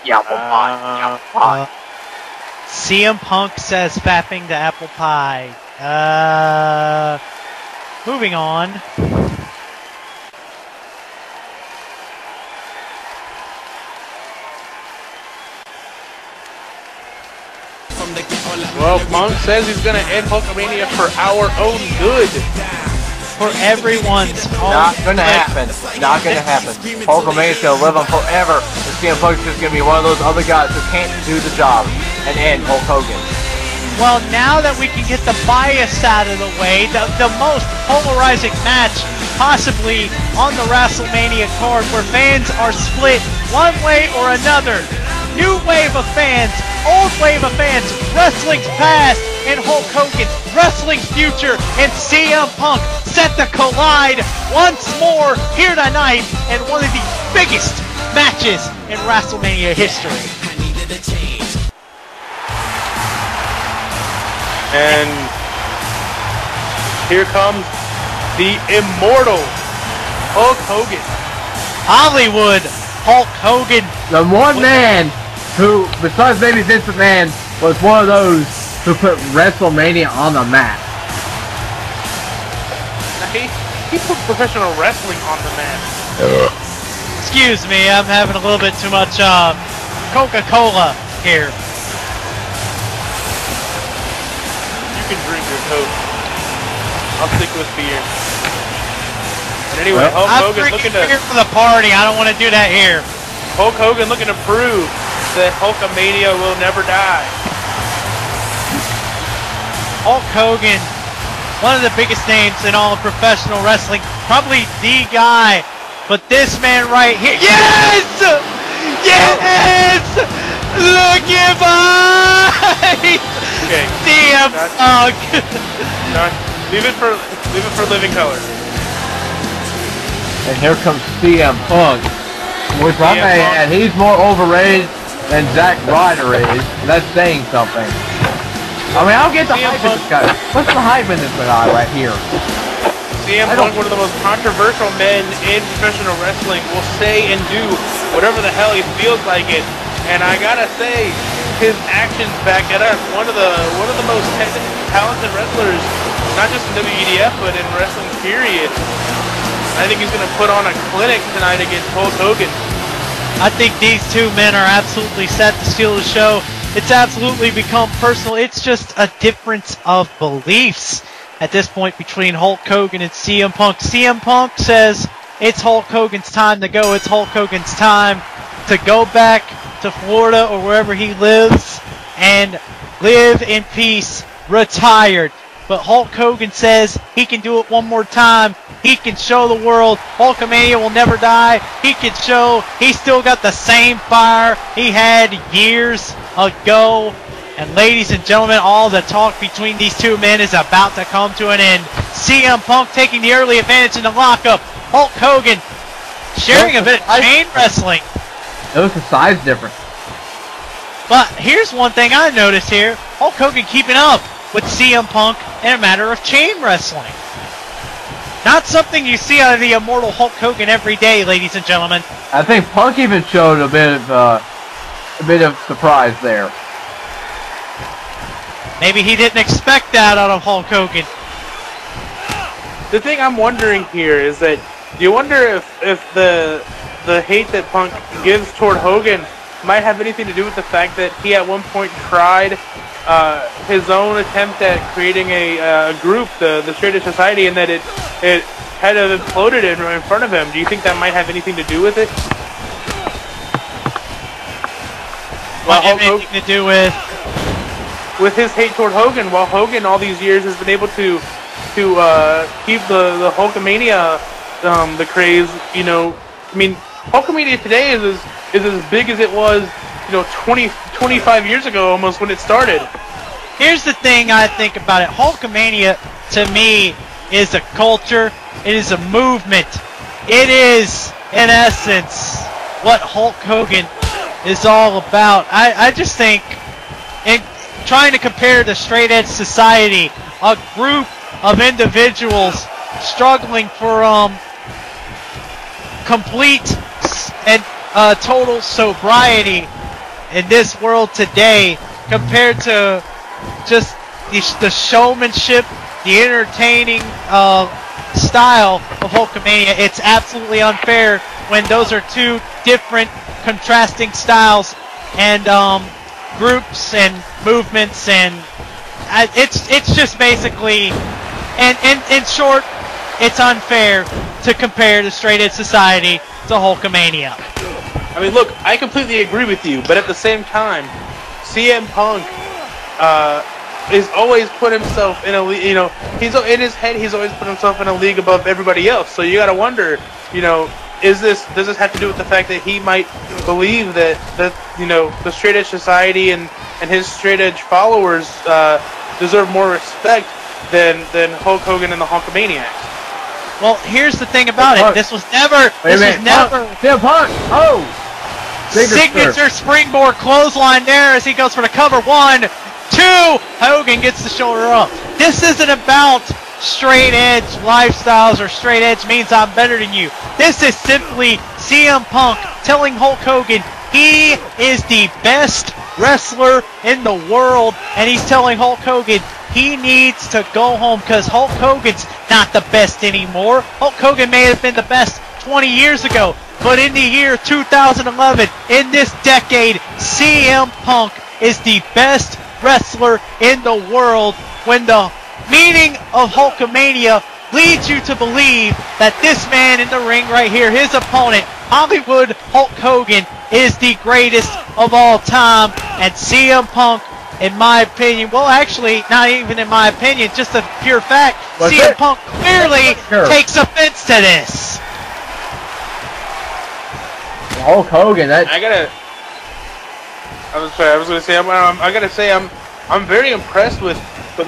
Yeah, apple pie. Apple pie. CM Punk says fapping to apple pie. Moving on. Well, Punk says he's going to end Hulkamania for our own good. For everyone's own Not gonna happen. Not gonna happen. Hulkamania's gonna live on forever. And CM Punk's just gonna be one of those other guys who can't do the job and end Hulk Hogan. Well, now that we can get the bias out of the way, the most polarizing match possibly on the WrestleMania card, where fans are split one way or another. New wave of fans, old wave of fans, wrestling's past and Hulk Hogan, wrestling's future, and CM Punk set to collide once more here tonight in one of the biggest matches in WrestleMania history. And here comes the Immortal Hulk Hogan. Hollywood Hulk Hogan. The one man who, besides maybe Vince McMahon, was one of those who put WrestleMania on the map. He put professional wrestling on the map. Excuse me, I'm having a little bit too much Coca-Cola here. You can drink your Coke. I'll stick with beer. But anyway, Hulk Hogan looking to... beer for the party. I don't want to do that here. Hulk Hogan looking to prove that Hulkamania will never die. Hulk Hogan, one of the biggest names in all of professional wrestling, probably the guy, but this man right here, yes! Yes! Look at my Okay. CM Punk. Leave it for living color. And here comes CM Punk, which I may add, he's more overrated than Zack Ryder is. That's saying something. I mean, I don't get the hype in this guy. What's the hype in this guy right here? CM Punk, one of the most controversial men in professional wrestling, will say and do whatever the hell he feels like it. And I gotta say, his actions back it up. One of the most talented wrestlers, not just in WEDF, but in wrestling period. I think he's gonna put on a clinic tonight against Hulk Hogan. I think these two men are absolutely set to steal the show. It's absolutely become personal. It's just a difference of beliefs at this point between Hulk Hogan and CM Punk. CM Punk says it's Hulk Hogan's time to go. It's Hulk Hogan's time to go back to Florida or wherever he lives and live in peace, retired. But Hulk Hogan says he can do it one more time. He can show the world Hulkamania will never die. He can show he's still got the same fire he had years ago. And ladies and gentlemen, all the talk between these two men is about to come to an end. CM Punk taking the early advantage in the lockup. Hulk Hogan sharing a bit of chain wrestling. It was the size difference. But here's one thing I noticed here. Hulk Hogan keeping up with CM Punk in a matter of chain wrestling. Not something you see out of the Immortal Hulk Hogan every day, ladies and gentlemen. I think Punk even showed a bit of surprise there. Maybe he didn't expect that out of Hulk Hogan. The thing I'm wondering here is that, do you wonder if the hate that Punk gives toward Hogan might have anything to do with the fact that he at one point tried his own attempt at creating a group, the Straight Edge Society, and that it kind of imploded in front of him. Do you think that might have anything to do with it? What have anything to do with his hate toward Hogan? While Hogan all these years has been able to keep the Hulkamania the craze. You know, I mean, Hulkamania today is as big as it was, 25 years ago almost when it started. Here's the thing I think about it. Hulkamania, to me, is a culture. It is a movement. It is, in essence, what Hulk Hogan is all about. I just think, in trying to compare the Straight Edge Society, a group of individuals struggling for complete and total sobriety, in this world today compared to just the showmanship, the entertaining style of Hulkamania. It's absolutely unfair when those are two different contrasting styles and groups and movements, and it's just basically, and in short, it's unfair to compare the Straight Edge Society to Hulkamania. I mean, look, I completely agree with you, but at the same time, CM Punk is always put himself in a league, you know, he's in his head, he's always put himself in a league above everybody else. So you gotta wonder, you know, does this have to do with the fact that he might believe that you know, the Straight Edge Society and his Straight Edge followers deserve more respect than Hulk Hogan and the Hulkamaniacs? Well, here's the thing about it. This was never. CM Punk. Oh. Signature springboard clothesline there as he goes for the cover. 1, 2. Hogan gets the shoulder up. This isn't about straight edge lifestyles or straight edge means I'm better than you. This is simply CM Punk telling Hulk Hogan he is the best wrestler in the world, and he's telling Hulk Hogan he needs to go home because Hulk Hogan's not the best anymore. Hulk Hogan may have been the best 20 years ago, but in the year 2011, in this decade, CM Punk is the best wrestler in the world. When the meaning of Hulkamania leads you to believe that this man in the ring right here, his opponent, Hollywood Hulk Hogan, is the greatest of all time, and CM Punk, in my opinion, well, actually, not even in my opinion, just a pure fact, CM Punk clearly takes offense to this. Hulk Hogan, I gotta say, I'm very impressed with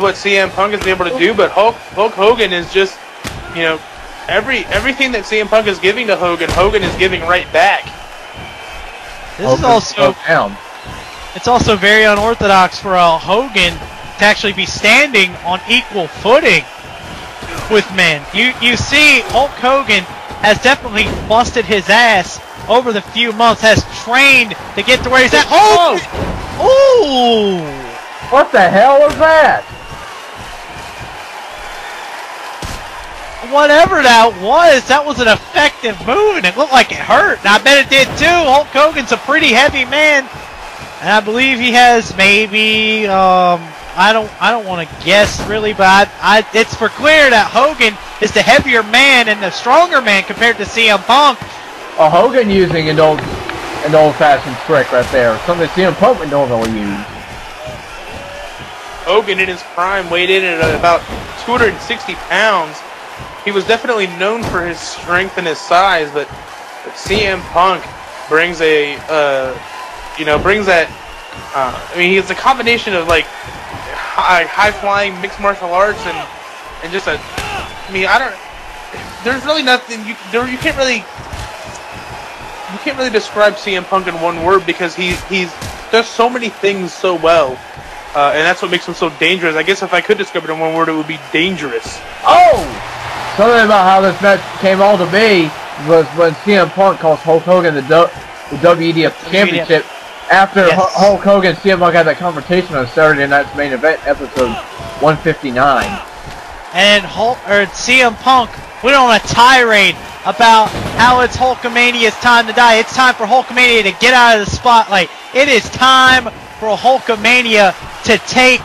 what CM Punk has been able to do, but Hulk Hogan is just, you know, everything that CM Punk is giving to Hogan, Hogan is giving right back. This is also it's also very unorthodox for Hogan to actually be standing on equal footing with men. You see, Hulk Hogan has definitely busted his ass over the few months, has trained to get to where he's at. Oh! Ooh! What the hell was that? Whatever that was an effective move, and it looked like it hurt, and I bet it did too. Hulk Hogan's a pretty heavy man, and I believe he has maybe, I don't want to guess really, but it's for clear that Hogan is the heavier man and the stronger man compared to CM Punk. Hogan using an old-fashioned trick right there, something CM Punk would normally use. Hogan in his prime weighed in at about 260 pounds. He was definitely known for his strength and his size, but CM Punk brings I mean, he's a combination of like high-flying mixed martial arts and just there's really nothing you can't really describe CM Punk in one word, because he does so many things so well, and that's what makes him so dangerous. I guess if I could describe it in one word, it would be dangerous. Oh! Something about how this match came all to be was when CM Punk calls Hulk Hogan the WWF Championship after Hulk Hogan and CM Punk had that confrontation on Saturday Night's Main Event, episode 159. And CM Punk went on a tirade about how it's Hulkamania's time to die. It's time for Hulkamania to get out of the spotlight. It is time for Hulkamania to take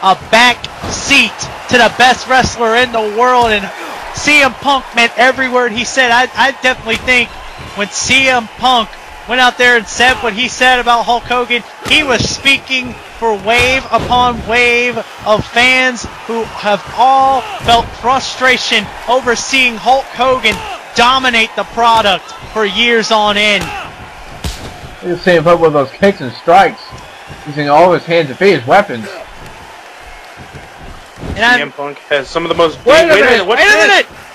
a back seat to the best wrestler in the world, and CM Punk meant every word he said. I definitely think when CM Punk went out there and said what he said about Hulk Hogan, he was speaking for wave upon wave of fans who have all felt frustration over seeing Hulk Hogan dominate the product for years on end. Look at CM Punk with those kicks and strikes, using all of his hands and feet as weapons. CM Punk has some of the most... Wait a minute!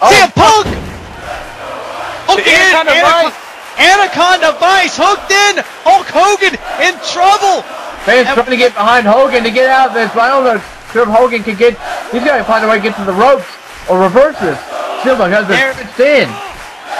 CM Punk! Hooked in! Anaconda Vice hooked in! Hulk Hogan in trouble! Fans trying to get behind Hogan to get out of this, but I don't know if Hogan can get... He's got to find a way to get to the ropes or reverse this. CM Punk has been stitched in.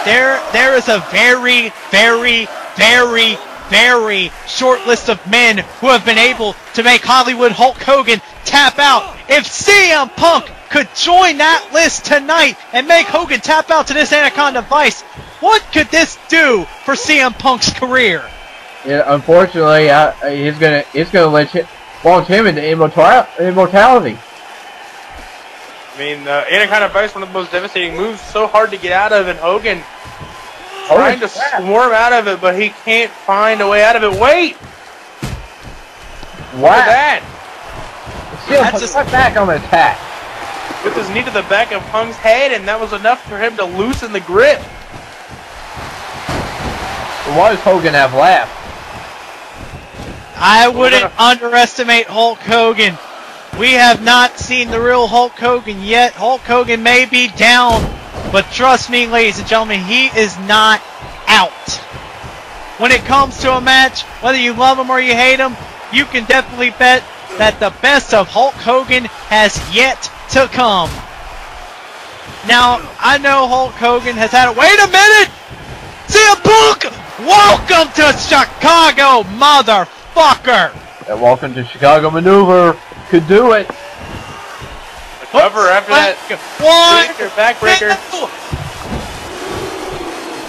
There is a very, very, very, very short list of men who have been able to make Hollywood Hulk Hogan tap out. If CM Punk could join that list tonight and make Hogan tap out to this Anaconda Vice, what could this do for CM Punk's career? Yeah, unfortunately, he's gonna launch him into immortality. I mean, Anaconda Vice, one of the most devastating moves, so hard to get out of, and Hogan trying to swarm out of it, but he can't find a way out of it. Wait! Wow. Look at that! That's a back on the attack. With his knee to the back of Punk's head, and that was enough for him to loosen the grip. What does Hogan have left? I wouldn't underestimate Hulk Hogan. We have not seen the real Hulk Hogan yet. Hulk Hogan may be down, but trust me, ladies and gentlemen, he is not out. When it comes to a match, whether you love him or you hate him, you can definitely bet that the best of Hulk Hogan has yet to come. Now, I know Hulk Hogan has had a... Wait a minute! CM Punk! Welcome to Chicago, motherfucker! That welcome to Chicago maneuver could do it. The cover after that. One! Backbreaker.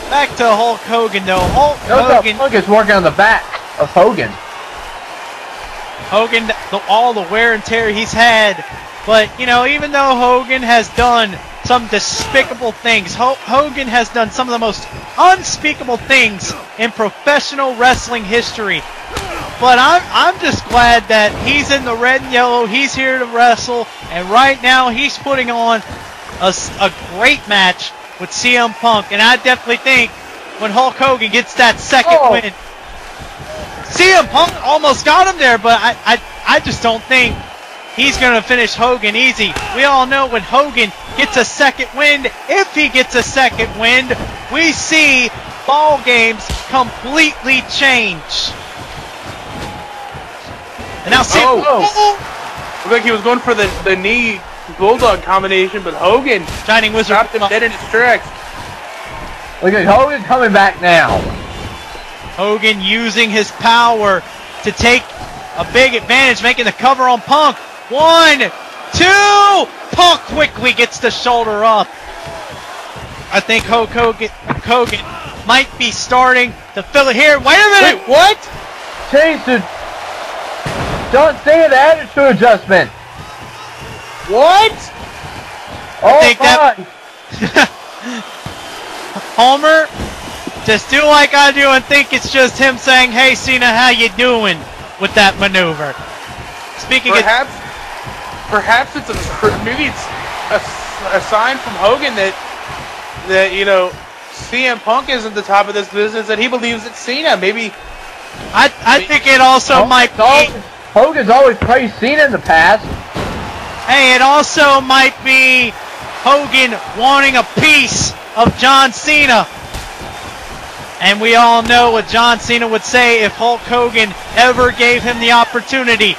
Back to Hulk Hogan, though. Hulk Hogan... Punk is working on the back of Hogan. Hogan, all the wear and tear he's had. But, you know, even though Hogan has done some despicable things, Hogan has done some of the most unspeakable things in professional wrestling history. But I'm just glad that he's in the red and yellow, he's here to wrestle, and right now he's putting on a great match with CM Punk. And I definitely think when Hulk Hogan gets that second win, CM Punk almost got him there, but I just don't think he's going to finish Hogan easy. We all know when Hogan gets a second win, if he gets a second win, we see ball games completely change. And now see, looked like he was going for the knee bulldog combination, but Hogan Shining Wizard dropped him dead in his tracks. Look at Hogan coming back now. Hogan using his power to take a big advantage, making the cover on Punk. 1, 2, Punk quickly gets the shoulder up. I think Hogan might be starting to fill it here. Wait a minute! Wait, what? Change the John Cena attitude adjustment. What? Oh, think that Homer, just do like I do and think it's just him saying, "Hey Cena, how you doing?" with that maneuver. Speaking perhaps it's maybe it's a sign from Hogan that you know CM Punk isn't the top of this business, that he believes it's Cena. Maybe I think it also might be. Hogan's always praised Cena in the past. Hey, it also might be Hogan wanting a piece of John Cena. And we all know what John Cena would say if Hulk Hogan ever gave him the opportunity.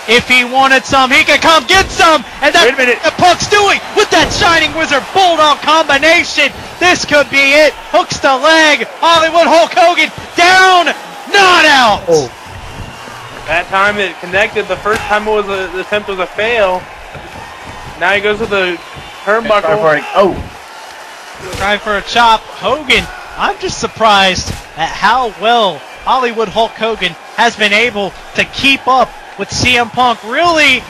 If he wanted some, he could come get some. And that's what Punk's doing with that Shining Wizard Bulldog combination. This could be it. Hooks the leg. Hollywood Hulk Hogan down, not out. Oh. That time it connected. The first time the attempt was a fail. Now he goes with the turnbuckle. Trying for a chop. Hogan, I'm just surprised at how well Hollywood Hulk Hogan has been able to keep up with CM Punk. Really,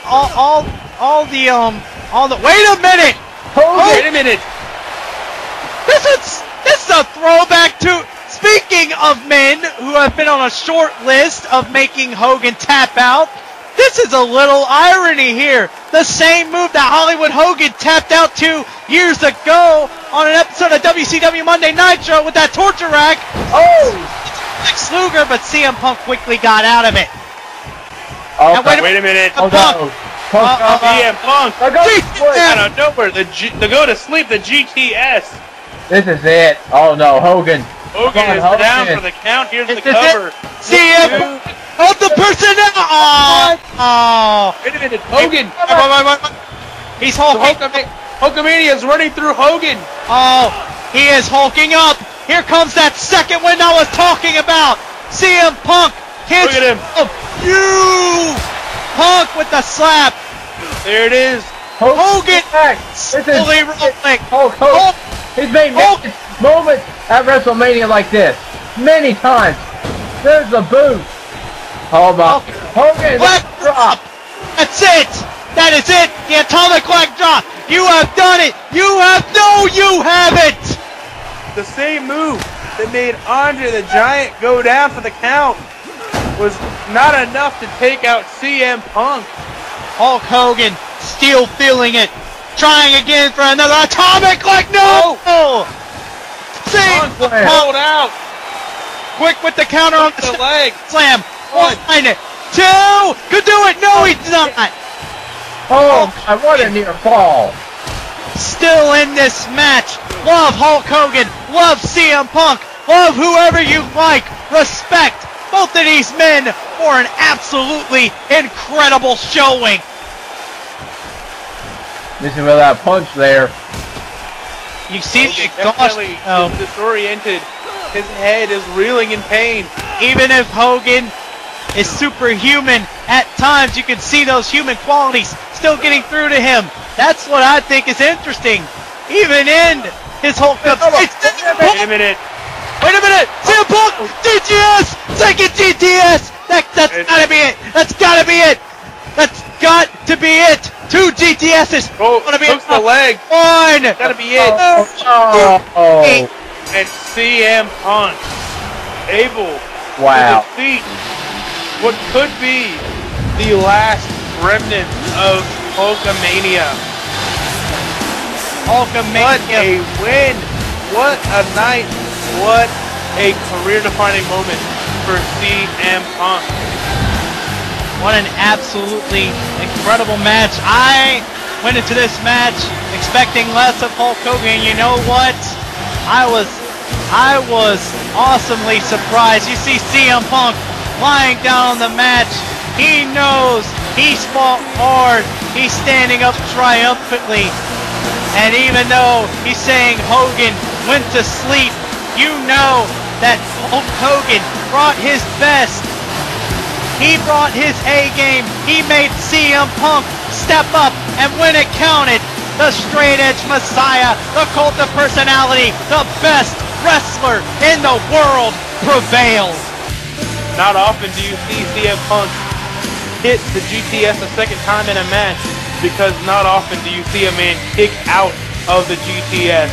all the. Wait a minute! Wait a minute! This is a throwback to. Speaking of men who have been on a short list of making Hogan tap out, this is a little irony here. The same move that Hollywood Hogan tapped out 2 years ago on an episode of WCW Monday Nitro with that torture rack. Lex Luger, but CM Punk quickly got out of it. Wait a minute. Punk. CM Punk. Out of nowhere, the go to sleep, the GTS. This is it. Oh no, Hogan. Hogan is down for the count. Here's the cover. CM Punk, the personnel. Oh. Wait a minute, Hogan. He's hulking. Hulkamania is running through Hogan. Oh, he is hulking up. Here comes that second win I was talking about. CM Punk hits Look at him. You Punk with the slap. There it is. Hogan This is fully rolling. Hulk Hogan. He's made many moments at WrestleMania like this. Many times. There's the boot. Oh my. Hogan, Leg drop. That's it. That is it. The atomic leg drop. You have done it. You haven't. The same move that made Andre the Giant go down for the count was not enough to take out CM Punk. Hulk Hogan still feeling it. Trying again for another atomic leg. No. Punk pulled out. Quick with the counter on the leg. Slam. 1, 2. Could do it. No, he's not. Oh, what a near fall. Still in this match. Love Hulk Hogan. Love CM Punk. Love whoever you like. Respect both of these men for an absolutely incredible showing. Missing with that punch there. You see the definitely disoriented. His head is reeling in pain. Even if Hogan is superhuman, at times you can see those human qualities still getting through to him. That's what I think is interesting. Even in his Hulk up. Wait a minute. CM Punk! GTS! Second GTS! That's gotta be it! That's gotta be it! That's got to be it! 2 GTSs! Hooks the leg! 1! Gotta be it! And CM Punk able to defeat what could be the last remnant of Hulkamania. What a win! What a night! What a career-defining moment for CM Punk. What an absolutely incredible match. I went into this match expecting less of Hulk Hogan. You know what? I was awesomely surprised. You see CM Punk lying down on the match. He knows he's fought hard. He's standing up triumphantly. And even though he's saying Hogan went to sleep, you know that Hulk Hogan brought his best. He brought his A game. He made CM Punk step up, and when it counted, the straight edge messiah, the cult of personality, the best wrestler in the world prevailed. Not often do you see CM Punk hit the GTS a second time in a match, because not often do you see a man kick out of the GTS.